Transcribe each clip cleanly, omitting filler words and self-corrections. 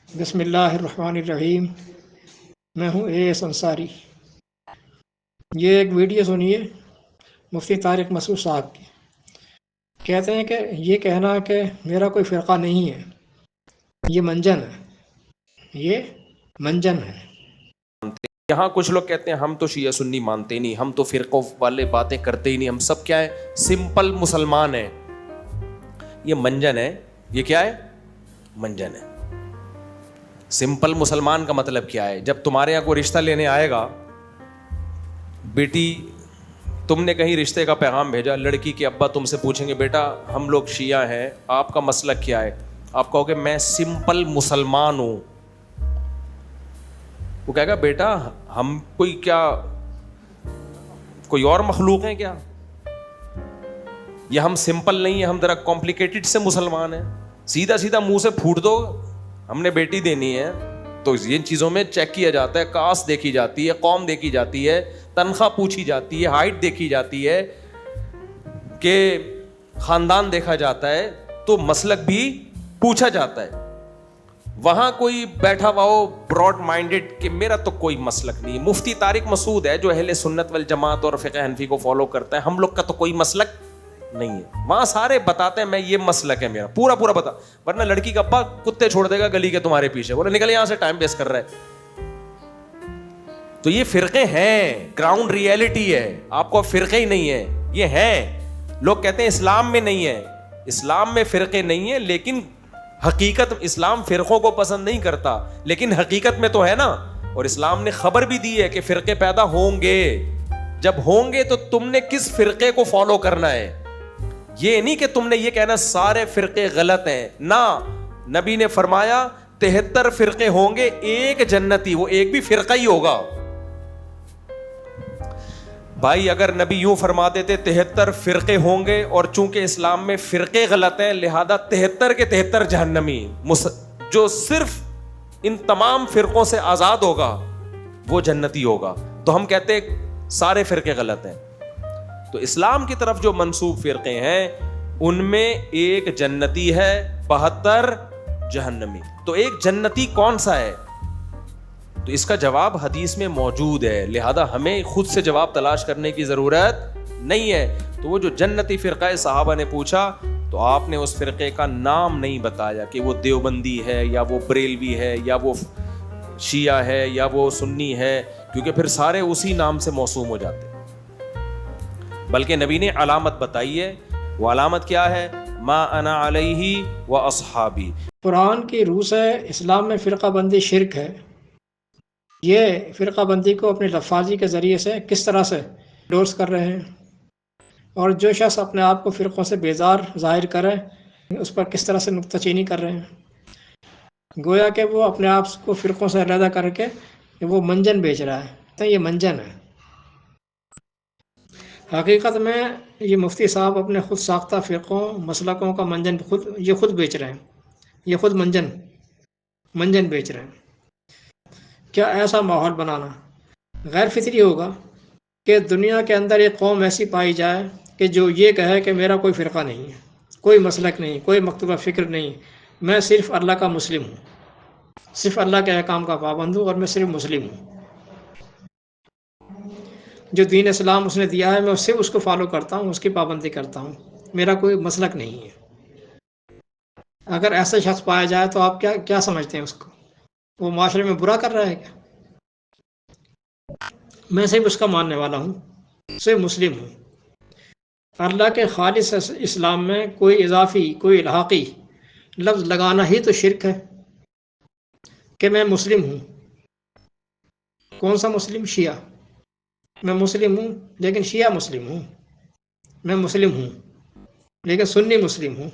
بسم اللہ الرحمن الرحیم۔ میں ہوں اے ایس انصاری۔ یہ ایک ویڈیو سنیے مفتی طارق مسعود صاحب کی۔ کہتے ہیں کہ یہ کہنا کہ میرا کوئی فرقہ نہیں ہے، یہ منجن ہے، یہ منجن ہے۔ یہاں کچھ لوگ کہتے ہیں ہم تو شیعہ سنی مانتے ہی نہیں، ہم تو فرقوں والے باتیں کرتے ہی نہیں، ہم سب کیا ہے سمپل مسلمان ہیں۔ یہ منجن ہے۔ یہ کیا ہے؟ منجن ہے۔ سمپل مسلمان کا مطلب کیا ہے؟ جب تمہارے یہاں کوئی رشتہ لینے آئے گا، بیٹی تم نے کہیں رشتے کا پیغام بھیجا، لڑکی کے ابا تم سے پوچھیں گے بیٹا ہم لوگ شیعہ ہیں، آپ کا مسلک کیا ہے؟ آپ کہو گے میں سمپل مسلمان ہوں۔ وہ کہے گا بیٹا ہم کوئی کیا کوئی اور مخلوق ہیں کیا؟ یہ ہم سمپل نہیں ہیں، ہم ذرا کمپلیکیٹڈ سے مسلمان ہیں۔ سیدھا سیدھا منہ سے پھوٹ دو ہم نے بیٹی دینی ہے، تو ان چیزوں میں چیک کیا جاتا ہے، کاسٹ دیکھی جاتی ہے، قوم دیکھی جاتی ہے، تنخواہ پوچھی جاتی ہے، ہائٹ دیکھی جاتی ہے، کہ خاندان دیکھا جاتا ہے، تو مسلک بھی پوچھا جاتا ہے۔ وہاں کوئی بیٹھا ہوا ہو براڈ مائنڈڈ کہ میرا تو کوئی مسلک نہیں۔ مفتی طارق مسعود ہے جو اہل سنت والجماعت اور فقہ حنفی کو فالو کرتا ہے، ہم لوگ کا تو کوئی مسلک نہیں ہے۔ وہاں سارے بتاتے ہیں میں یہ مسلک ہے میرا، پورا پورا بتا، ورنہ لڑکی کا ابا کتے چھوڑ دے گا گلی کے تمہارے پیچھے، بولے نکل یہاں سے، ٹائم ویسٹ کر رہا ہے۔ تو یہ فرقے ہیں، گراؤنڈ ریئلٹی ہے، آپ کو فرقے ہی نہیں ہے، یہ ہیں۔ لوگ کہتے ہیں اسلام میں نہیں ہے، اسلام میں فرقے نہیں ہیں، لیکن حقیقت اسلام فرقوں کو پسند نہیں کرتا، لیکن حقیقت میں تو ہے نا۔ اور اسلام نے خبر بھی دی ہے کہ فرقے پیدا ہوں گے، جب ہوں گے تو تم نے کس فرقے کو فالو کرنا ہے۔ یہ نہیں کہ تم نے یہ کہنا سارے فرقے غلط ہیں، نہ، نبی نے فرمایا 73 فرقے ہوں گے، ایک جنتی، وہ ایک بھی فرقہ ہی ہوگا۔ بھائی اگر نبی یوں فرما دیتے 73 فرقے ہوں گے، اور چونکہ اسلام میں فرقے غلط ہیں لہذا 73 کے 73 جہنمی، جو صرف ان تمام فرقوں سے آزاد ہوگا وہ جنتی ہوگا، تو ہم کہتے سارے فرقے غلط ہیں۔ تو اسلام کی طرف جو منسوب فرقے ہیں ان میں ایک جنتی ہے، 72 جہنمی۔ تو ایک جنتی کون سا ہے؟ تو اس کا جواب حدیث میں موجود ہے، لہذا ہمیں خود سے جواب تلاش کرنے کی ضرورت نہیں ہے۔ تو وہ جو جنتی فرقہ صحابہ نے پوچھا تو آپ نے اس فرقے کا نام نہیں بتایا کہ وہ دیوبندی ہے یا وہ بریلوی ہے یا وہ شیعہ ہے یا وہ سنی ہے، کیونکہ پھر سارے اسی نام سے موسوم ہو جاتے، بلکہ نبی نے علامت بتائی ہے۔ وہ علامت کیا ہے؟ ما انا علیہ و اصحابی۔ قرآن کی روح سے اسلام میں فرقہ بندی شرک ہے۔ یہ فرقہ بندی کو اپنی لفاظی کے ذریعے سے کس طرح سے ڈورس کر رہے ہیں، اور جو شخص اپنے آپ کو فرقوں سے بیزار ظاہر کرے اس پر کس طرح سے نکتہ چینی کر رہے ہیں، گویا کہ وہ اپنے آپ کو فرقوں سے علیحدہ کر کے وہ منجن بیچ رہا ہے، تو یہ منجن ہے۔ حقیقت میں یہ مفتی صاحب اپنے خود ساختہ فرقوں مسلکوں کا منجن خود بیچ رہے ہیں، یہ خود منجن بیچ رہے ہیں۔ کیا ایسا ماحول بنانا غیر فطری ہوگا کہ دنیا کے اندر ایک قوم ایسی پائی جائے کہ جو یہ کہے کہ میرا کوئی فرقہ نہیں ہے، کوئی مسلک نہیں، کوئی مکتوبہ فکر نہیں، میں صرف اللہ کا مسلم ہوں، صرف اللہ کے احکام کا پابند ہوں، اور میں صرف مسلم ہوں، جو دین اسلام اس نے دیا ہے میں صرف اس کو فالو کرتا ہوں، اس کی پابندی کرتا ہوں، میرا کوئی مسلک نہیں ہے۔ اگر ایسا شخص پایا جائے تو آپ کیا سمجھتے ہیں اس کو؟ وہ معاشرے میں برا کر رہا ہے کیا؟ میں صرف اس کا ماننے والا ہوں، صرف مسلم ہوں۔ اللہ کے خالص اسلام میں کوئی اضافی، کوئی الحاقی لفظ لگانا ہی تو شرک ہے کہ میں مسلم ہوں۔ کون سا مسلم؟ شیعہ۔ میں مسلم ہوں لیکن شیعہ مسلم ہوں، میں مسلم ہوں لیکن سنی مسلم ہوں۔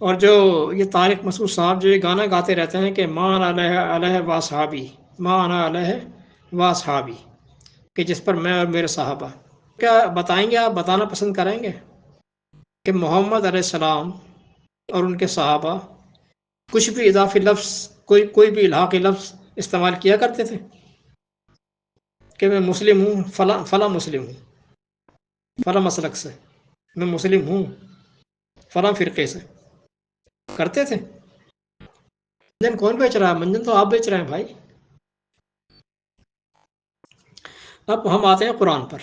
اور جو یہ طارق مسعود صاحب جو یہ گانا گاتے رہتے ہیں کہ ما انا علیہ و صحابی، ما انا علیہ و صحابی، کہ جس پر میں اور میرے صحابہ، کیا بتائیں گے، آپ بتانا پسند کریں گے کہ محمد علیہ السلام اور ان کے صحابہ کچھ بھی اضافی لفظ، کوئی بھی الحاقی لفظ استعمال کیا کرتے تھے کہ میں مسلم ہوں، فلاں مسلم ہوں، فلاں مسلک سے، میں مسلم ہوں فلاں فرقے سے؟ کرتے تھے؟ منجن کون بیچ رہا ہے؟ منجن تو آپ بیچ رہے ہیں بھائی۔ اب ہم آتے ہیں قرآن پر۔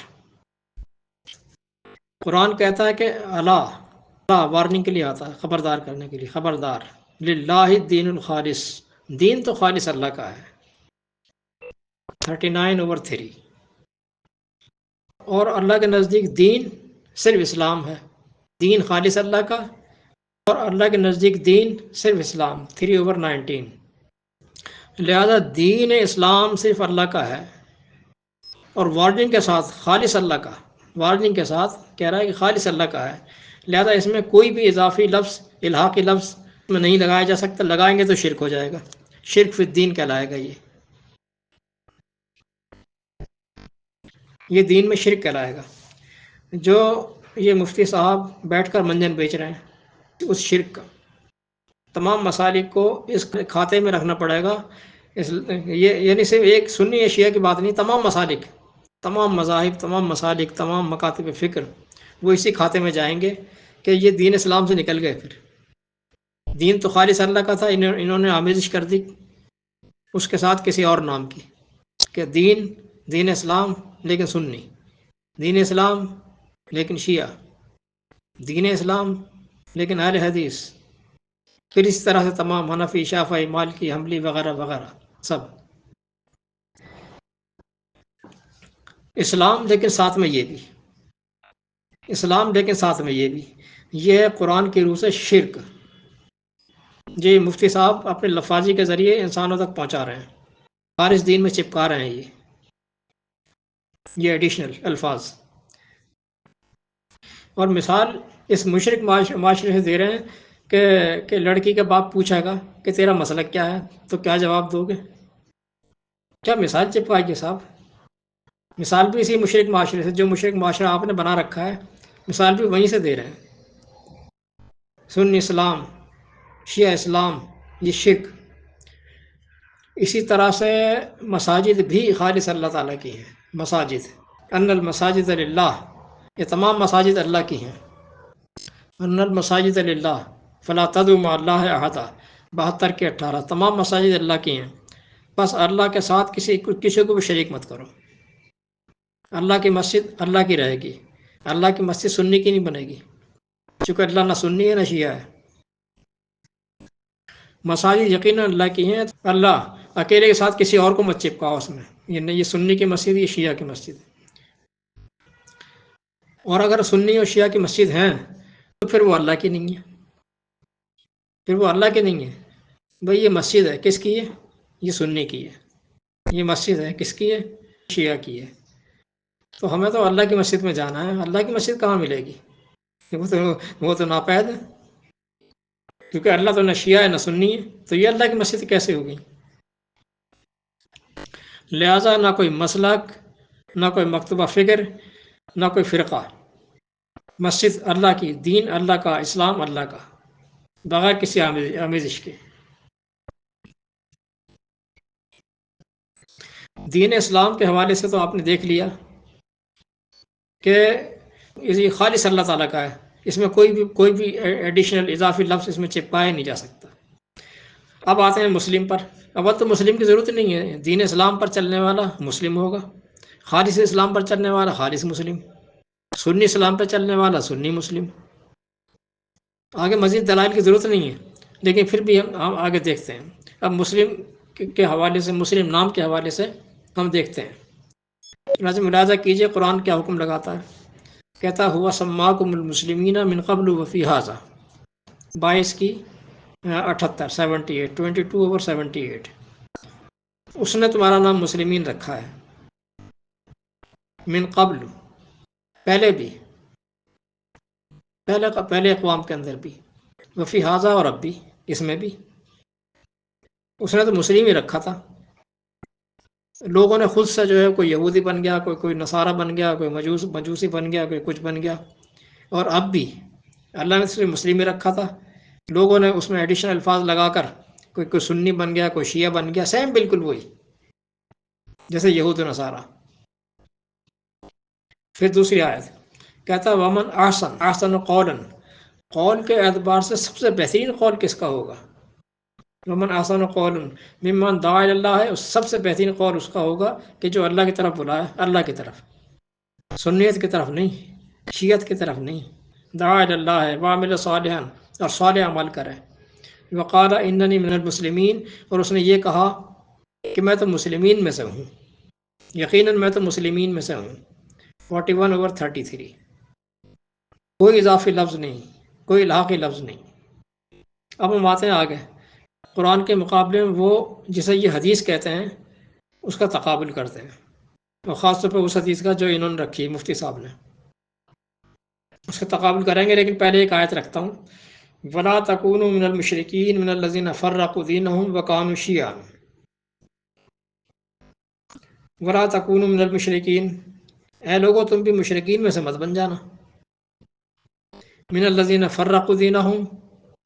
قرآن کہتا ہے کہ اللہ وارننگ کے لیے آتا ہے، خبردار کرنے کے لیے، خبردار، للہ الدین الخالص، دین تو خالص اللہ کا ہے، 39/3۔ اور اللہ کے نزدیک دین صرف اسلام ہے، دین خالص اللہ کا، اور اللہ کے نزدیک دین صرف اسلام، 3/19۔ لہذا دین اسلام صرف اللہ کا ہے، اور وارننگ کے ساتھ خالص اللہ کا، وارننگ کے ساتھ کہہ رہا ہے کہ خالص اللہ کا ہے، لہذا اس میں کوئی بھی اضافی لفظ، الحاقی لفظ میں نہیں لگایا جا سکتا، لگائیں گے تو شرک ہو جائے گا، شرک فی الدین کہلائے گا، یہ دین میں شرک کہلائے گا۔ جو یہ مفتی صاحب بیٹھ کر منجن بیچ رہے ہیں، اس شرک کا تمام مسالک کو اس کھاتے میں رکھنا پڑے گا۔ یہ یعنی صرف ایک سنی یا شیعہ کی بات نہیں، تمام مسالک، تمام مذاہب، تمام مسالک، تمام مکاتب فکر وہ اسی کھاتے میں جائیں گے کہ یہ دین اسلام سے نکل گئے۔ پھر دین تو خالص اللہ کا تھا، انہوں نے آمیزش کر دی اس کے ساتھ کسی اور نام کی، کہ دین اسلام لیکن سنی، دین اسلام لیکن شیعہ، دین اسلام لیکن اہل حدیث، پھر اس طرح سے تمام حنفی، شافعی، مالکی، حنبلی وغیرہ وغیرہ سب اسلام لیکن ساتھ میں یہ بھی، اسلام لیکن ساتھ میں یہ بھی، یہ ہے قرآن کی روح سے شرک۔ جی مفتی صاحب اپنے لفاظی کے ذریعے انسانوں تک پہنچا رہے ہیں، خالص دین میں چپکا رہے ہیں یہ ایڈیشنل الفاظ۔ اور مثال اس مشرک معاشرے سے دے رہے ہیں کہ لڑکی کا باپ پوچھے گا کہ تیرا مسئلہ کیا ہے، تو کیا جواب دو گے؟ کیا مثال چپکائیے صاحب؟ مثال بھی اسی مشرک معاشرے سے، جو مشرک معاشرہ آپ نے بنا رکھا ہے، مثال بھی وہیں سے دے رہے ہیں۔ سنی اسلام، شیعہ اسلام، یہ شرک۔ اسی طرح سے مساجد بھی خالص اللہ تعالیٰ کی ہیں، مساجد، ان المساجد للہ، یہ تمام مساجد اللہ کی ہیں، ان المساجد للہ فلا تدعوا مع اللہ احد، 72/18، تمام مساجد اللہ کی ہیں، بس اللہ کے ساتھ کسی کو بھی شریک مت کرو۔ اللہ کی مسجد اللہ کی رہے گی، اللہ کی مسجد سنی کی نہیں بنے گی، چونکہ اللہ نہ سنی ہے نہ شیعہ ہے۔ مساجد یقیناً اللہ کی ہیں، اللہ اکیلے کے ساتھ کسی اور کو مت چپکاؤ اس میں، یہ سنی کی مسجد، یہ شیعہ کی مسجد۔ اور اگر سنی اور شیعہ کی مسجد ہیں تو پھر وہ اللہ کی نہیں ہے، پھر وہ اللہ کی نہیں ہے۔ بھئی یہ مسجد ہے، کس کی ہے؟ یہ سنی کی ہے۔ یہ مسجد ہے، کس کی ہے؟ شیعہ کی ہے۔ تو ہمیں تو اللہ کی مسجد میں جانا ہے، اللہ کی مسجد کہاں ملے گی؟ وہ تو ناپید ہے، کیونکہ اللہ تو نہ شیعہ ہے نہ سنی ہے، تو یہ اللہ کی مسجد کیسے ہوگی؟ لہٰذا نہ کوئی مسلک، نہ کوئی مکتبہ فکر، نہ کوئی فرقہ، مسجد اللہ کی، دین اللہ کا، اسلام اللہ کا، بغیر کسی آمیزش کے۔ دین اسلام کے حوالے سے تو آپ نے دیکھ لیا کہ یہ خالص اللہ تعالیٰ کا ہے، اس میں کوئی بھی ایڈیشنل اضافی لفظ اس میں چپکایا نہیں جا سکتا۔ اب آتے ہیں مسلم پر۔ اب تو مسلم کی ضرورت نہیں ہے، دین اسلام پر چلنے والا مسلم ہوگا، خالص اسلام پر چلنے والا خالص مسلم، سنی اسلام پر چلنے والا سنی مسلم۔ آگے مزید دلائل کی ضرورت نہیں ہے، لیکن پھر بھی ہم آگے دیکھتے ہیں۔ اب مسلم کے حوالے سے، مسلم نام کے حوالے سے ہم دیکھتے ہیں۔ چنانچہ ملاحظہ کیجئے قرآن کیا حکم لگاتا ہے، کہتا ہوا سماکم المسلمین من قبل وفی ھذا، 22/78، 22/78۔ اس نے تمہارا نام مسلمین رکھا ہے، من قبل، پہلے بھی، پہلے اقوام کے اندر بھی، وفی ھذا، اور اب بھی، اس میں بھی اس نے تو مسلم ہی رکھا تھا۔ لوگوں نے خود سے جو ہے کوئی یہودی بن گیا، کوئی نصارہ بن گیا، کوئی مجوسی بن گیا، کوئی کچھ بن گیا، اور اب بھی اللہ نے صرف مسلم ہی رکھا تھا، لوگوں نے اس میں ایڈیشنل الفاظ لگا کر کوئی سنی بن گیا، کوئی شیعہ بن گیا، سیم بالکل وہی، جیسے یہود و نصارہ۔ پھر دوسری آیت کہتا ومن احسن قولا، قول کے اعتبار سے سب سے بہترین قول کس کا ہوگا؟ ومن احسن قول ممن دعا الی اللہ ہے، اس سب سے بہترین قول اس کا ہوگا کہ جو اللہ کی طرف بلائے، اللہ کی طرف، سنیت کی طرف نہیں، شیعت کی طرف نہیں. دعا الی اللہ ہے وعمل صالحا، اور صالح عمل کرے. وقال اننی من المسلمین، اور اس نے یہ کہا کہ میں تو مسلمین میں سے ہوں، یقیناً میں تو مسلمین میں سے ہوں. 41/33. کوئی اضافی لفظ نہیں، کوئی الحاقی لفظ نہیں. اب ہم آتے ہیں آگے. قرآن کے مقابلے میں وہ جسے یہ حدیث کہتے ہیں اس کا تقابل کرتے ہیں، اور خاص طور پہ اس حدیث کا جو انہوں نے رکھی مفتی صاحب نے، اس کا تقابل کریں گے. لیکن پہلے ایک آیت رکھتا ہوں. ولا تکونوا من المشرکین من الذین فرقوا دینہم وکانوا شیعا. ولا تکونوا من المشرکین، اے لوگو تم بھی مشرکین میں سے مت بن جانا. من الذین فرقوا دینہم،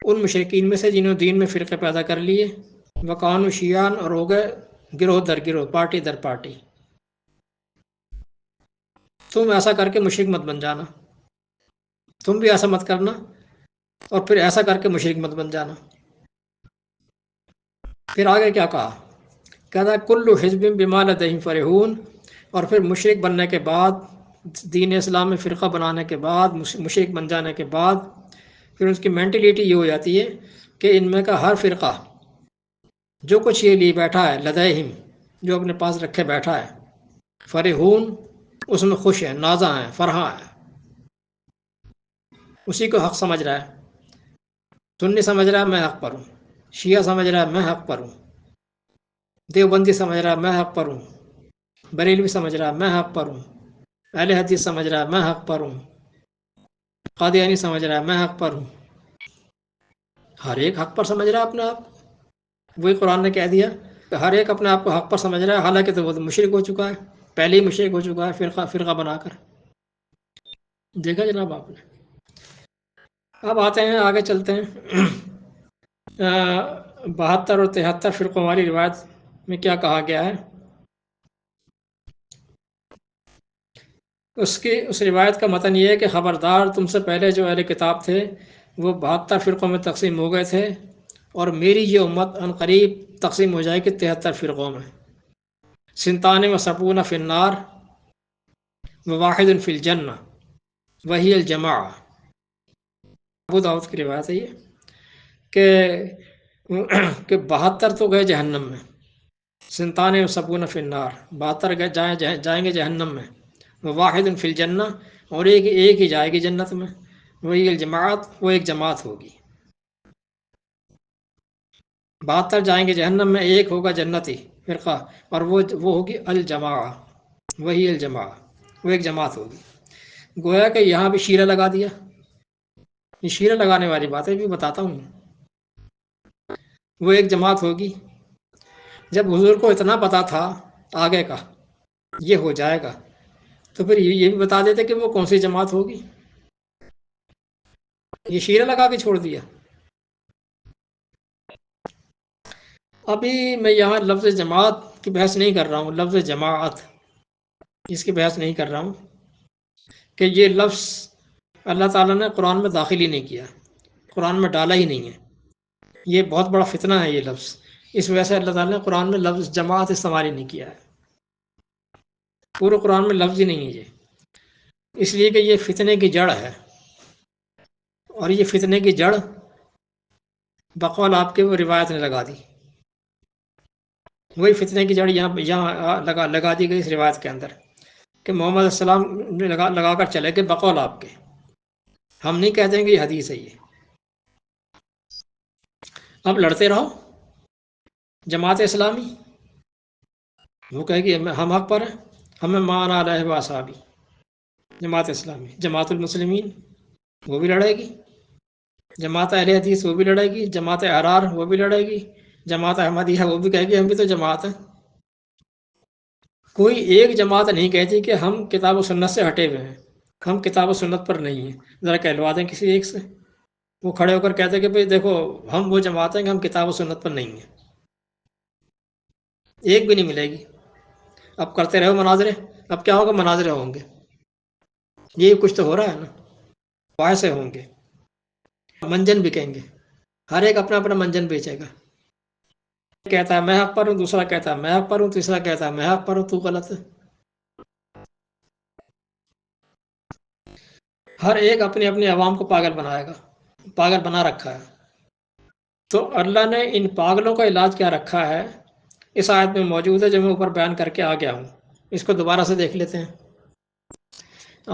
ان مشرکین میں سے جنہوں نے دین میں فرقے پیدا کر لیے. وکانوا شیعا، اور ہو گئے گروہ در گروہ، پارٹی در پارٹی. تم ایسا کر کے مشرک مت بن جانا، تم بھی ایسا مت کرنا، اور پھر ایسا کر کے مشرک مت بن جانا. پھر آگے کیا کہا؟ کہتا ہے کل حزب بما لدیہم فرحون. اور پھر مشرک بننے کے بعد، دین اسلام میں فرقہ بنانے کے بعد، مشرک بن جانے کے بعد، پھر اس کی مینٹلیٹی یہ ہو جاتی ہے کہ ان میں کا ہر فرقہ جو کچھ یہ لیے بیٹھا ہے، لدیہم جو اپنے پاس رکھے بیٹھا ہے، فرحون اس میں خوش ہے، نازاں ہے، فرحاں ہے، اسی کو حق سمجھ رہا ہے. سنی سمجھ رہا ہے میں حق پر ہوں، شیعہ سمجھ رہا ہے میں حق پر ہوں، دیوبندی سمجھ رہا ہے میں حق پر ہوں، بریلوی سمجھ رہا ہے میں حق پر ہوں، اہل حدیث سمجھ رہا ہے میں حق پر ہوں، قادیانی سمجھ رہا ہے میں حق پر ہوں. ہر ایک حق پر سمجھ رہا ہے اپنے آپ. وہی قرآن نے کہہ دیا کہ ہر ایک اپنے آپ کو حق پر سمجھ رہا ہے، حالانکہ تو وہ تو مشرک ہو چکا ہے، پہلے ہی مشرک ہو چکا ہے فرقہ فرقہ بنا کر. دیکھا جناب آپ نے. اب آتے ہیں آگے چلتے ہیں. 72 اور 73 فرقوں والی روایت میں کیا کہا گیا ہے؟ اس روایت کا متن یہ ہے کہ خبردار، تم سے پہلے جو اہل کتاب تھے وہ 72 فرقوں میں تقسیم ہو گئے تھے، اور میری یہ امت ان قریب تقسیم ہو جائے گی 73 فرقوں میں. 72 فی النار وواحد فی الجنہ وہی الجماعہ. ابو داؤد کی روایت ہے یہ کہ 72 تو گئے جہنم میں، 72 فی النار، 72 جائیں گے جہنم میں، واحد فی الجنہ، اور ایک ہی جائے گی جنت میں، وہی الجماعت، وہ ایک جماعت ہوگی. 72 جائیں گے جہنم میں، ایک ہوگا جنتی فرقہ، اور وہ ہوگی الجماعہ، وہی الجماعہ، وہ ایک جماعت ہوگی. گویا کہ یہاں بھی شیرہ لگا دیا. یہ شیرہ لگانے والی باتیں بھی بتاتا ہوں. وہ ایک جماعت ہوگی. جب حضور کو اتنا پتا تھا آگے کا یہ ہو جائے گا، تو پھر یہ بھی بتا دیتے کہ وہ کون سی جماعت ہوگی. یہ شیرہ لگا کے چھوڑ دیا. ابھی میں یہاں لفظ جماعت کی بحث نہیں کر رہا ہوں، لفظ جماعت اس کی بحث نہیں کر رہا ہوں کہ یہ لفظ اللہ تعالیٰ نے قرآن میں داخل ہی نہیں کیا، قرآن میں ڈالا ہی نہیں ہے. یہ بہت بڑا فتنہ ہے یہ لفظ، اس وجہ سے اللہ تعالیٰ نے قرآن میں لفظ جماعت استعمال ہی نہیں کیا ہے. پورے قرآن میں لفظ ہی نہیں ہے یہ، اس لیے کہ یہ فتنے کی جڑ ہے، اور یہ فتنے کی جڑ بقول آپ کے وہ روایت نے لگا دی. وہی فتنے کی جڑ یہاں لگا دی گئی اس روایت کے اندر کہ محمد السلام نے لگا کر چلے گئے بقول آپ کے. ہم نہیں کہتے ہیں کہ یہ حدیث ہے. یہ اب لڑتے رہو. جماعت اسلامی وہ کہے گی ہم حق پر ہیں، ہمیں مانا علیہ و اصحابی. جماعت اسلامی. جماعت المسلمین وہ بھی لڑے گی. جماعت اہل حدیث وہ بھی لڑے گی. جماعت احرار وہ بھی لڑے گی. جماعت احمدیہ وہ بھی کہے گی ہم بھی تو جماعت ہیں. کوئی ایک جماعت نہیں کہتی کہ ہم کتاب و سنت سے ہٹے ہوئے ہیں، ہم کتاب و سنت پر نہیں ہیں. ذرا کہلوا دیں کسی ایک سے. وہ کھڑے ہو کر کہتے ہیں کہ بھئی دیکھو ہم وہ جماعت ہیں کہ ہم کتاب و سنت پر نہیں ہیں. ایک بھی نہیں ملے گی. اب کرتے رہو مناظرے. اب کیا ہوگا؟ مناظرے ہوں گے. یہ کچھ تو ہو رہا ہے نا، باعث ہوں گے. منجن بکیں گے، ہر ایک اپنا اپنا منجن بیچے گا. کہتا ہے میں حق پر ہوں، دوسرا کہتا ہے میں حق پر ہوں، تیسرا کہتا ہے میں حق پر ہوں، تو غلط ہے. ہر ایک اپنی اپنی عوام کو پاگل بنائے گا، پاگل بنا رکھا ہے. تو اللہ نے ان پاگلوں کا علاج کیا رکھا ہے اس آیت میں موجود ہے، جو میں اوپر بیان کر کے آ گیا ہوں. اس کو دوبارہ سے دیکھ لیتے ہیں.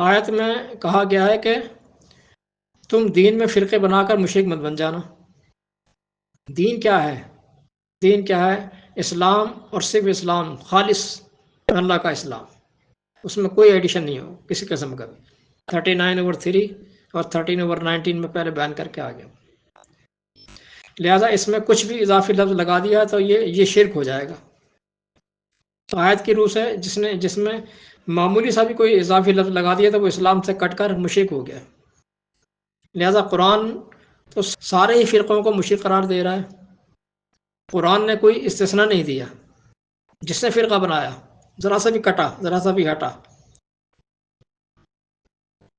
آیت میں کہا گیا ہے کہ تم دین میں فرقے بنا کر مشرک مت بن جانا. دین کیا ہے؟ دین کیا ہے؟ اسلام اور صرف اسلام، خالص اللہ کا اسلام، اس میں کوئی ایڈیشن نہیں ہو کسی قسم کا. 39/3 اور 13/19 میں پہلے بیان کر کے آ گیا. لہذا اس میں کچھ بھی اضافی لفظ لگا دیا تو یہ شرک ہو جائے گا. تو آیت کی روح سے جس میں معمولی سا بھی کوئی اضافی لفظ لگا دیا تو وہ اسلام سے کٹ کر مشرک ہو گیا. لہذا قرآن تو سارے ہی فرقوں کو مشرک قرار دے رہا ہے. قرآن نے کوئی استثناء نہیں دیا. جس نے فرقہ بنایا، ذرا سا بھی کٹا، ذرا سا بھی ہٹا،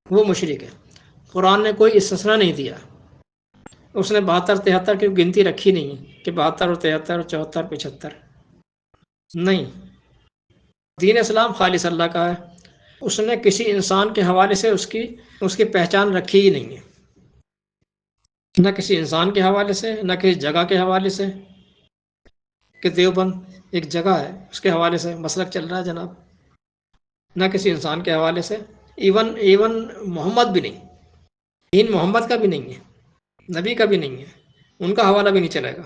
وہ مشرک ہے. قرآن نے کوئی استثناء نہیں دیا. اس نے 72-73 کی گنتی رکھی نہیں کہ 72 اور 73 اور 74 75. نہیں، دین اسلام خالص اللہ کا ہے. اس نے کسی انسان کے حوالے سے اس کی پہچان رکھی ہی نہیں ہے. نہ کسی انسان کے حوالے سے، نہ کسی جگہ کے حوالے سے کہ دیوبند ایک جگہ ہے اس کے حوالے سے مسلک چل رہا ہے جناب. نہ کسی انسان کے حوالے سے، ایون محمد بھی نہیں. دین محمد کا بھی نہیں ہے، نبی کا بھی نہیں ہے، ان کا حوالہ بھی نہیں چلے گا.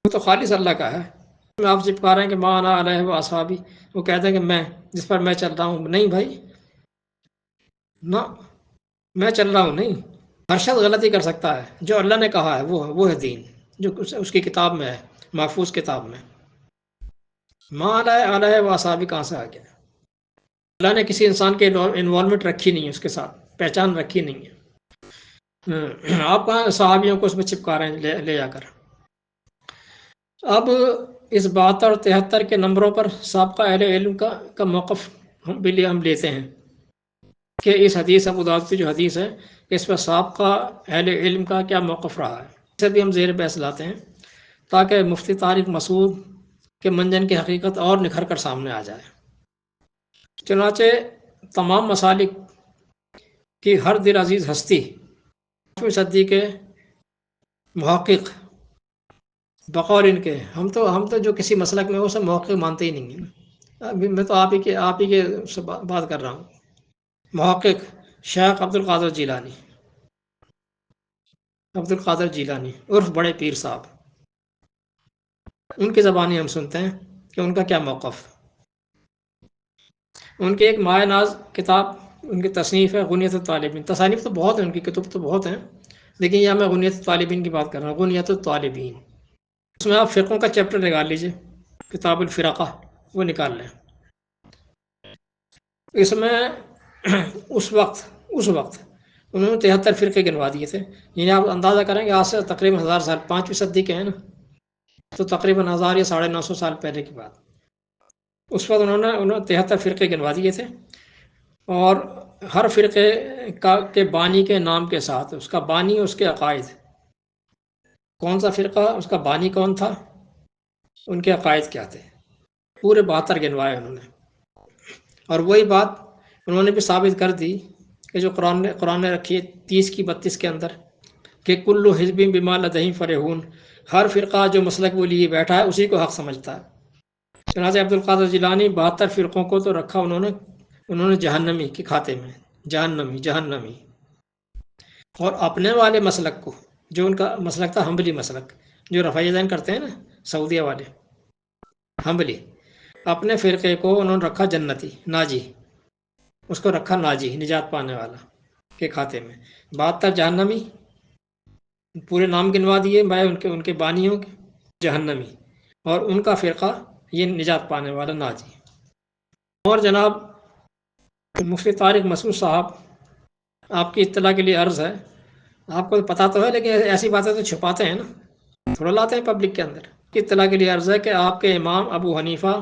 وہ تو خالص اللہ کا ہے. میں آپ سے پکا رہے ہیں کہ ماں انا علیہ و اصحابی، وہ کہتے ہیں کہ میں جس پر میں چل رہا ہوں. نہیں بھائی، نہ میں چل رہا ہوں نہیں. ہر شخص غلطی کر سکتا ہے. جو اللہ نے کہا ہے وہ ہے دین، جو اس کی کتاب میں ہے، محفوظ کتاب میں. ماں علیہ و اصحابی کہاں سے آ گیا؟ اللہ نے کسی انسان کے انوالومنٹ رکھی نہیں ہے، اس کے ساتھ پہچان رکھی نہیں ہے. آپ کہاں صحابیوں کو اس میں چپکا رہے ہیں لے جا کر. اب اس 72 اور 73 کے نمبروں پر سابقہ اہل علم کا موقف ہم لیتے ہیں کہ اس حدیث ابو داؤد کی جو حدیث ہے اس پر سابقہ اہل علم کا کیا موقف رہا ہے. اسے بھی ہم زیر بحث لاتے ہیں تاکہ مفتی طارق مسعود کے منجن کی حقیقت اور نکھر کر سامنے آ جائے. چنانچہ تمام مسالک کی ہر دل عزیز ہستی 5ویں صدی کے محقق بقول ان کے، ہم تو جو کسی مسلک میں وہ سب محقق مانتے ہی نہیں ہیں. میں تو آپ ہی کے سے بات کر رہا ہوں. محقق شیخ عبد القادر جیلانی عرف بڑے پیر صاحب، ان کی زبانی ہم سنتے ہیں کہ ان کا کیا موقف. ان کی ایک مائع ناز کتاب ان کی تصنیف ہے غنیت الطالبین. تصانیف تو بہت ہیں، ان کی کتب تو بہت ہیں، لیکن یہاں میں غنیت الطالبین کی بات کر رہا ہوں. غنیت الطالبین، اس میں آپ فقوں کا چیپٹر نکال لیجئے، کتاب الفرقہ وہ نکال لیں. اس میں اس وقت انہوں نے 73 فرقے گنوا دیے تھے. یعنی آپ اندازہ کریں کہ آج سے تقریباً 1000 سال، 5ویں صدی کے ہیں نا، تو تقریباً 1000 یا 950 سال پہلے کی بات. اس وقت انہوں نے 73 فرقے گنوا دیے تھے، اور ہر فرقے کے بانی کے نام کے ساتھ اس کا بانی، اس کے عقائد، کون سا فرقہ، اس کا بانی کون تھا، ان کے عقائد کیا تھے، پورے 72 گنوائے انہوں نے. اور وہی بات انہوں نے بھی ثابت کر دی کہ جو قرآن نے رکھی ہے 30 کی 32 کے اندر کہ کلو حزب بما لدیہم فرحون، ہر فرقہ جو مسلک وہ لیے بیٹھا ہے اسی کو حق سمجھتا ہے. چنانچہ عبد القادر جیلانی 72 فرقوں کو تو رکھا انہوں نے جہنمی کے کھاتے میں، جہنمی. اور اپنے والے مسلک کو، جو ان کا مسلک تھا حنبلی مسلک، جو رفع یدین کرتے ہیں نا سعودیہ والے حنبلی، اپنے فرقے کو انہوں نے رکھا جنتی، ناجی، اس کو رکھا ناجی، نجات پانے والا کے کھاتے میں. 72 جہنمی، پورے نام گنوا دیے میں ان کے بانیوں کے، جہنمی، اور ان کا فرقہ یہ نجات پانے والا ناجی. اور جناب مفتی طارق مسعود صاحب، آپ کی اطلاع کے لیے عرض ہے، آپ کو پتہ تو ہے لیکن ایسی باتیں تو چھپاتے ہیں نا، تھوڑا لاتے ہیں پبلک کے اندر. اطلاع کے لیے عرض ہے کہ آپ کے امام ابو حنیفہ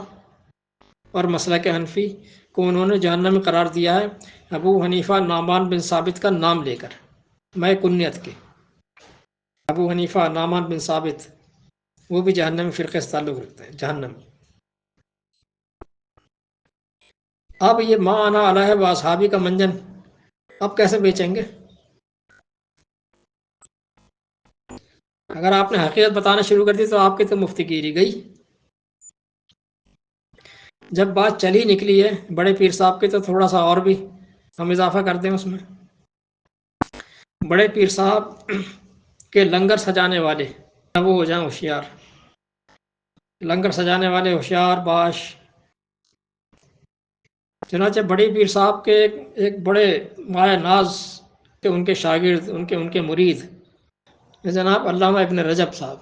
اور مسلک حنفی کو انہوں نے جہنم میں قرار دیا ہے ابو حنیفہ نعمان بن ثابت کا نام لے کر، میں کنیت کے. ابو حنیفہ، نعمان بن ثابت، وہ بھی جہنمی فرقے سے تعلق رکھتے ہیں، جہنم۔ اب یہ ما انا علیہ و اصحابی کا منجن اب کیسے بیچیں گے؟ اگر آپ نے حقیقت بتانا شروع کر دی تو آپ کی تو مفتی گیری گئی۔ جب بات چلی نکلی ہے بڑے پیر صاحب کی تو تھوڑا سا اور بھی ہم اضافہ کر دیں اس میں۔ بڑے پیر صاحب کے لنگر سجانے والے وہ ہو جائیں ہوشیار، لنگر سجانے والے ہوشیار باش۔ چنانچہ بڑے پیر صاحب کے ایک بڑے مایہ ناز کہ ان کے شاگرد، ان کے مرید جناب علامہ ابن رجب صاحب،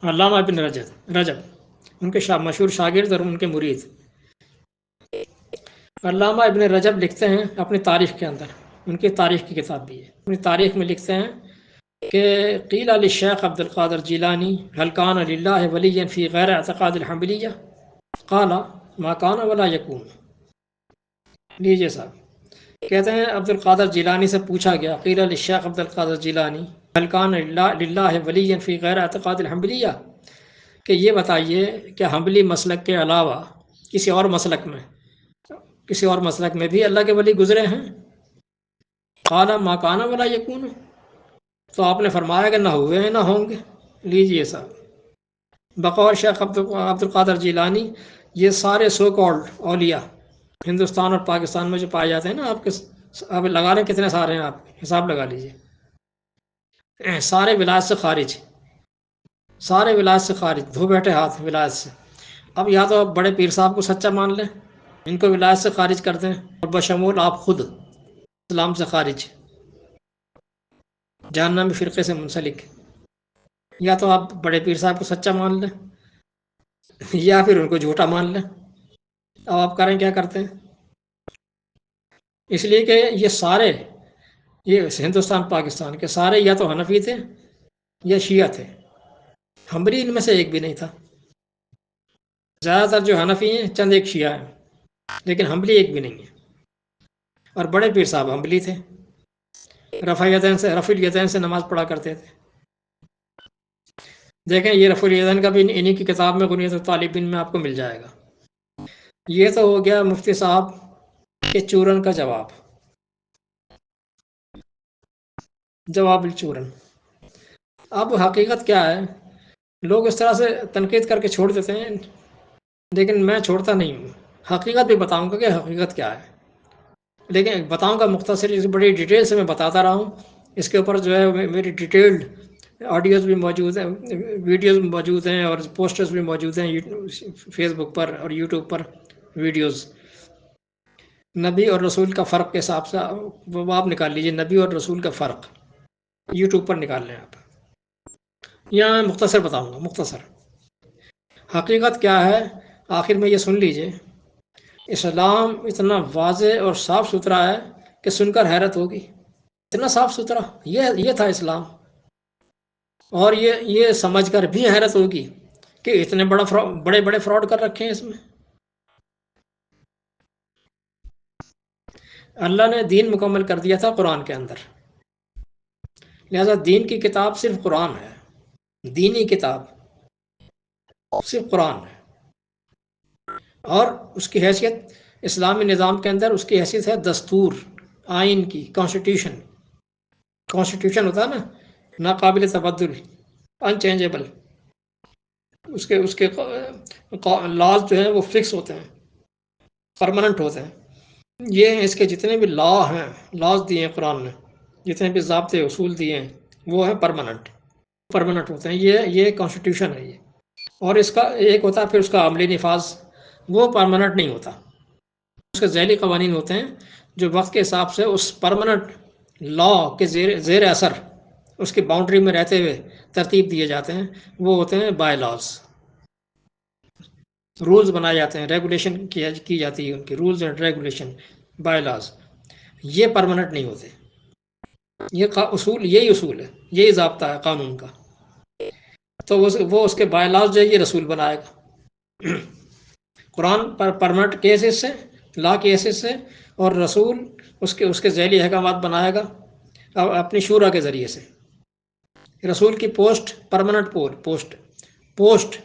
علامہ ابن رجب ان کے مشہور شاگرد اور ان کے مرید۔ علامہ ابن رجب لکھتے ہیں اپنی تاریخ کے اندر، ان کی تاریخ کی کتاب بھی ہے، اپنی تاریخ میں لکھتے ہیں کہ قیل للشیخ عبد القادر جیلانی هل کان للہ ولیا فی غیر اعتقاد الحنبلیہ قال ما کان ولا یکون۔ لیجیے صاحب، کہتے ہیں عبد القادر جیلانی سے پوچھا گیا، قیل للشیخ عبد القادر جیلانی هل کان للہ ولیا فی غیر اعتقاد الحنبلیہ، کہ یہ بتائیے کہ حنبلی مسلک کے علاوہ کسی اور مسلک میں بھی اللہ کے ولی گزرے ہیں؟ قال ما کان ولا یکون، تو آپ نے فرمایا کہ نہ ہوئے ہیں نہ ہوں گے۔ لیجیے صاحب، بقول شیخ عبد القادر جیلانی یہ سارے سو کالڈ اولیاء ہندوستان اور پاکستان میں جو پائے جاتے ہیں نا، آپ لگا لیں کتنے سارے ہیں، آپ حساب لگا لیجیے، سارے ولایت سے خارج، سارے ولایت سے خارج، دھو بیٹھے ہاتھ ولایت سے۔ اب یا تو آپ بڑے پیر صاحب کو سچا مان لیں، ان کو ولایت سے خارج کر دیں، اور بشمول آپ خود اسلام سے خارج، جہنمی فرقے سے منسلک، یا تو آپ بڑے پیر صاحب کو سچا مان لیں یا پھر ان کو جھوٹا مان لیں۔ اب آپ کریں کیا کرتے ہیں؟ اس لیے کہ یہ سارے، یہ ہندوستان پاکستان کے سارے یا تو حنفی تھے یا شیعہ تھے، حنبلی ان میں سے ایک بھی نہیں تھا۔ زیادہ تر جو حنفی ہیں چند ایک شیعہ ہیں، لیکن حنبلی ایک بھی نہیں ہے۔ اور بڑے پیر صاحب حنبلی تھے، رفع الیدین سے نماز پڑھا کرتے تھے۔ دیکھیں یہ رفع الیدین کا بھی انہی کی کتاب میں غنیۃ الطالبین میں آپ کو مل جائے گا۔ یہ تو ہو گیا مفتی صاحب کے چورن کا جواب الچورن۔ اب حقیقت کیا ہے؟ لوگ اس طرح سے تنقید کر کے چھوڑ دیتے ہیں، لیکن میں چھوڑتا نہیں ہوں، حقیقت بھی بتاؤں گا کہ حقیقت کیا ہے، لیکن بتاؤں گا مختصر، بڑی ڈیٹیل سے میں بتاتا رہا ہوں۔ اس کے اوپر جو ہے میری ڈیٹیلڈ آڈیوز بھی موجود ہیں، ویڈیوز بھی موجود ہیں، اور پوسٹرز بھی موجود ہیں فیس بک پر اور یوٹیوب پر ویڈیوز۔ نبی اور رسول کا فرق کے حساب سے وہ آپ نکال لیجئے، نبی اور رسول کا فرق یوٹیوب پر نکال لیں آپ، یا میں مختصر بتاؤں گا، مختصر حقیقت کیا ہے۔ آخر میں یہ سن لیجئے، اسلام اتنا واضح اور صاف ستھرا ہے کہ سن کر حیرت ہوگی، اتنا صاف ستھرا، یہ تھا اسلام۔ اور یہ سمجھ کر بھی حیرت ہوگی کہ اتنے بڑے فراڈ کر رکھے ہیں اس میں۔ اللہ نے دین مکمل کر دیا تھا قرآن کے اندر، لہذا دین کی کتاب صرف قرآن ہے، دینی کتاب صرف قرآن ہے، اور اس کی حیثیت اسلامی نظام کے اندر اس کی حیثیت ہے دستور، آئین کی، کانسٹیٹیوشن ہوتا ہے نا، ناقابل تبدل، انچینجیبل، اس کے لاز جو ہیں وہ فکس ہوتے ہیں، پرماننٹ ہوتے ہیں۔ یہ اس کے جتنے بھی لاز دیے ہیں قرآن نے، جتنے بھی ضابطے اصول دیے ہیں، وہ ہیں پرماننٹ ہوتے ہیں۔ یہ کانسٹیٹیوشن ہے یہ۔ اور اس کا ایک ہوتا ہے پھر اس کا عملی نفاذ، وہ پرماننٹ نہیں ہوتا، اس کے ذیلی قوانین ہوتے ہیں جو وقت کے حساب سے اس پرماننٹ لا کے زیر اثر اس کی باؤنڈری میں رہتے ہوئے ترتیب دیے جاتے ہیں، وہ ہوتے ہیں بائی لاز، رولز بنائے جاتے ہیں، ریگولیشن کی جاتی ہے ان کی، rules and regulation, bylaws. یہ پرماننٹ نہیں ہوتے، یہی اصول ہے، یہی ضابطہ ہے قانون کا۔ تو وہ اس کے بائی لاز جو ہے یہ رسول بنائے گا، قرآن پرماننٹ کے حیثیت سے، لا کی حیثیت سے، اور رسول اس کے ذیلی احکامات بنائے گا اپنی شورا کے ذریعے سے۔ رسول کی پوسٹ پرماننٹ پوسٹ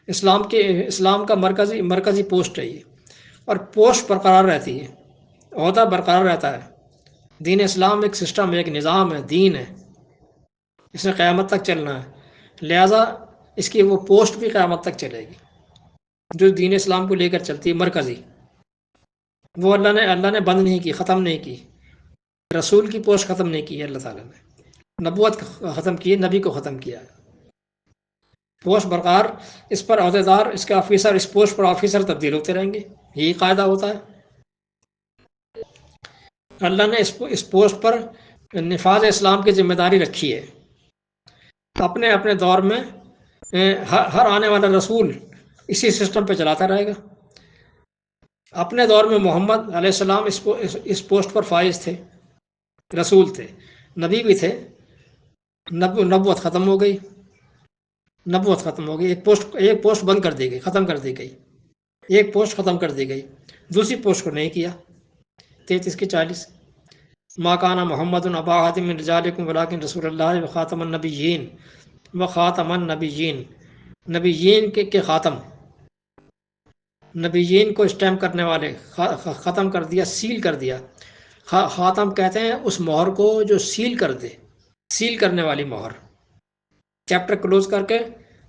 اسلام کا مرکزی پوسٹ ہے یہ، اور پوسٹ برقرار رہتی ہے، عہدہ برقرار رہتا ہے۔ دین اسلام ایک سسٹم ہے، ایک نظام ہے، دین ہے، اس نے قیامت تک چلنا ہے، لہٰذا اس کی وہ پوسٹ بھی قیامت تک چلے گی جو دین اسلام کو لے کر چلتی ہے، مرکزی۔ وہ اللہ نے بند نہیں کی، ختم نہیں کی، رسول کی پوسٹ ختم نہیں کی ہے اللہ تعالیٰ نے، نبوت ختم کی ہے، نبی کو ختم کیا ہے، پوسٹ برقرار، اس پر عہدیدار، اس کے آفیسر، اس پوسٹ پر آفیسر تبدیل ہوتے رہیں گے، یہی قاعدہ ہوتا ہے۔ اللہ نے اس پوسٹ پر نفاذ اسلام کی ذمہ داری رکھی ہے۔ اپنے اپنے دور میں ہر آنے والا رسول اسی سسٹم پہ چلاتا رہے گا۔ اپنے دور میں محمد علیہ السلام اس پوسٹ پر فائز تھے، رسول تھے، نبی بھی تھے، نبوت ختم ہو گئی، ایک پوسٹ بند کر دی گئی، ختم کر دی گئی، ایک پوسٹ ختم کر دی گئی، دوسری پوسٹ کو نہیں کیا۔ 33 کی 40 ما کان محمد ابا احد من رجالکم ولکن رسول اللہ وخاتم النبیین، نبیین کے خاتم، نبیین کو اسٹیمپ کرنے والے، ختم کر دیا، سیل کر دیا۔ خاتم کہتے ہیں اس مہر کو جو سیل کر دے، سیل کرنے والی مہر، چیپٹر کلوز کر کے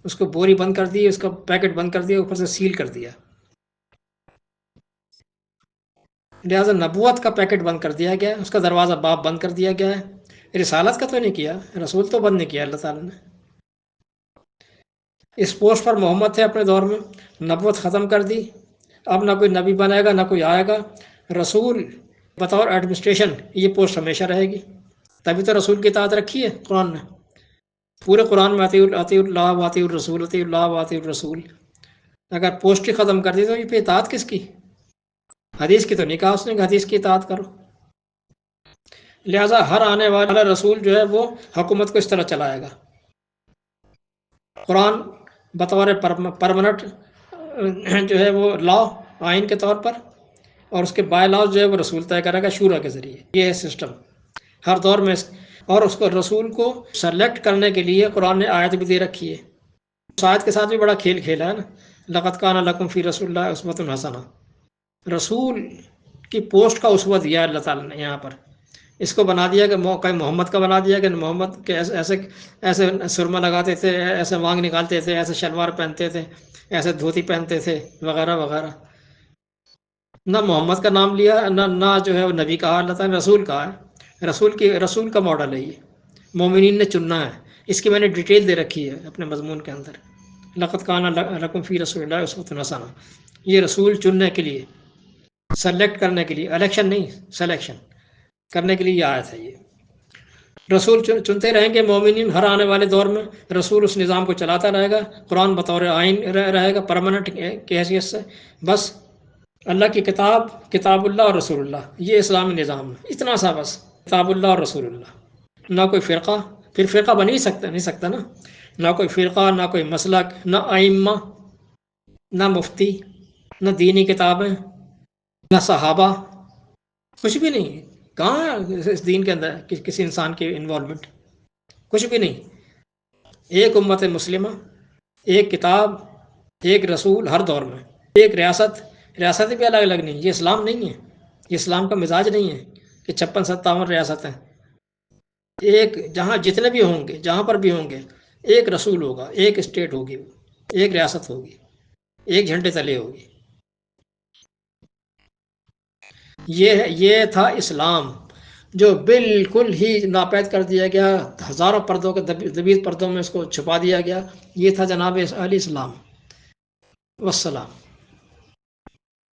اس کو بوری بند کر دی، اس کا پیکٹ بند کر دیا، اوپر سے سیل کر دیا، لہٰذا نبوت کا پیکٹ بند کر دیا گیا، اس کا دروازہ باب بند کر دیا گیا ہے۔ رسالت کا تو نہیں کیا، رسول تو بند نہیں کیا اللہ تعالیٰ نے۔ اس پوسٹ پر محمد تھے اپنے دور میں، نبوت ختم کر دی، اب نہ کوئی نبی بنائے گا نہ کوئی آئے گا، رسول بطور ایڈمنسٹریشن یہ پوسٹ ہمیشہ رہے گی۔ تبھی تو رسول کی اطاعت رکھی ہے قرآن نے، پورے قرآن میں اطیعوا اللہ و اطیعوا الرسول، اطیعوا اللہ و اطیعوا الرسول۔ اگر پوسٹ ہی ختم کر دی تو یہ پہ اطاعت کس کی؟ حدیث کی تو نہیں کہا اس نے کہ حدیث کی اطاعت کرو۔ لہٰذا ہر آنے والا رسول جو ہے وہ حکومت کو اس طرح چلائے گا۔ قرآن بطور پرماننٹ جو ہے وہ لا، آئین کے طور پر، اور اس کے بائی لاز جو ہے وہ رسول طے کرے گا شورا کے ذریعے۔ یہ ہے سسٹم ہر دور میں، اور اس کو رسول کو سلیکٹ کرنے کے لیے قرآن نے آیت بھی دے رکھی ہے۔ اس آیت کے ساتھ بھی بڑا کھیل کھیلا ہے نا، لقد کان لکم فی رسول اللہ اسوۃ حسنہ، رسول کی پوسٹ کا اسوہ دیا ہے اللہ تعالیٰ نے یہاں پر۔ اس کو بنا دیا کہ موقع محمد کا بنا دیا کہ محمد کے ایسے سرما لگاتے تھے، ایسے مانگ نکالتے تھے، ایسے شلوار پہنتے تھے، ایسے دھوتی پہنتے تھے، وغیرہ وغیرہ۔ نہ محمد کا نام لیا، نہ جو ہے وہ نبی کہا اللہ تعالیٰ نے، رسول کہا ہے۔ رسول کا ماڈل ہے یہ، مومنین نے چننا ہے۔ اس کی میں نے ڈیٹیل دے رکھی ہے اپنے مضمون کے اندر، لقد کان لکم فی رسول اللہ اسوۃ حسنہ۔ یہ رسول چننے کے لیے، سلیکٹ کرنے کے لیے، الیکشن نہیں، سلیکشن کرنے کے لیے یہ آیت ہے۔ یہ رسول چنتے رہیں گے مومنین ہر آنے والے دور میں، رسول اس نظام کو چلاتا رہے گا، قرآن بطور آئین رہے گا پرماننٹ کی حیثیت سے۔ بس اللہ کی کتاب اللہ اور رسول اللہ، یہ اسلامی نظام ہے، اتنا سا بس، کتاب اللہ اور رسول اللہ۔ نہ کوئی فرقہ، پھر فرقہ بن ہی نہیں سکتا نا، نہ کوئی فرقہ، نہ کوئی مسلک، نہ ائمہ، نہ مفتی، نہ دینی کتابیں، نہ صحابہ، کچھ بھی نہیں۔ کہاں اس دین کے اندر کسی انسان کی انوالومنٹ؟ کچھ بھی نہیں۔ ایک امت مسلمہ، ایک کتاب، ایک رسول ہر دور میں، ایک ریاستیں بھی الگ الگ نہیں۔ یہ اسلام نہیں ہے، یہ اسلام کا مزاج نہیں ہے کہ 56-57 ریاستیں۔ ایک جہاں جتنے بھی ہوں گے، جہاں پر بھی ہوں گے، ایک رسول ہوگا، ایک اسٹیٹ ہوگی، ایک ریاست ہوگی، ایک جھنڈے تلے ہوگی۔ یہ تھا اسلام جو بالکل ہی ناپید کر دیا گیا، ہزاروں پردوں کے دبیز پردوں میں اس کو چھپا دیا گیا۔ یہ تھا جناب علی اسلام۔ والسلام۔